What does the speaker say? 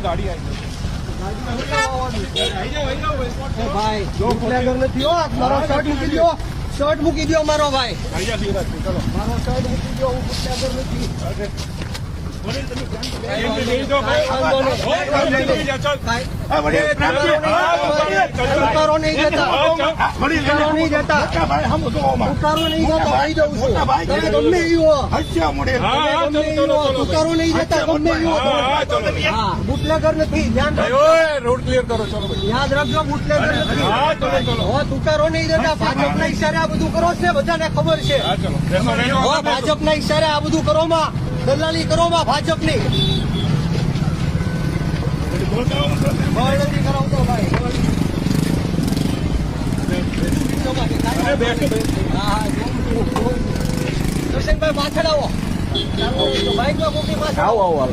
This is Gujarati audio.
ગાડી આવી ભાઈ બુટલેગર નથી હો. મારો શર્ટ મૂકી દો, શર્ટ મૂકી દો મારો ભાઈ. ચલો મારો શર્ટ મૂકી દો, હું બુટલેગર નથી. ઉતારો નહીં જતા, ઉતારો નહીં જતા, ઉતારો નહીં જતા. ભાઈ જવું છું તમે ગમે એવો, ઉતારો નહીં જતા ગમે એવો. હા બુટલેગર નથી, ધ્યાન રાખજો. રોડ ક્લિયર કરો. ચલો યાદ રાખજો બુટલેગર નથી. ઉતારો નહીં જતા. ભાજપના ઈશારે આ બધું કરો છે, બધાને ખબર છે. ભાજપના ઈશારે આ બધું કરો માં, દલાલી કરો માં ભાજપની. નથી કરાવતો ભાઈ. દર્શનભાઈ પાછળ આવો, બાઈકમાં મૂકી પાછળ આવો.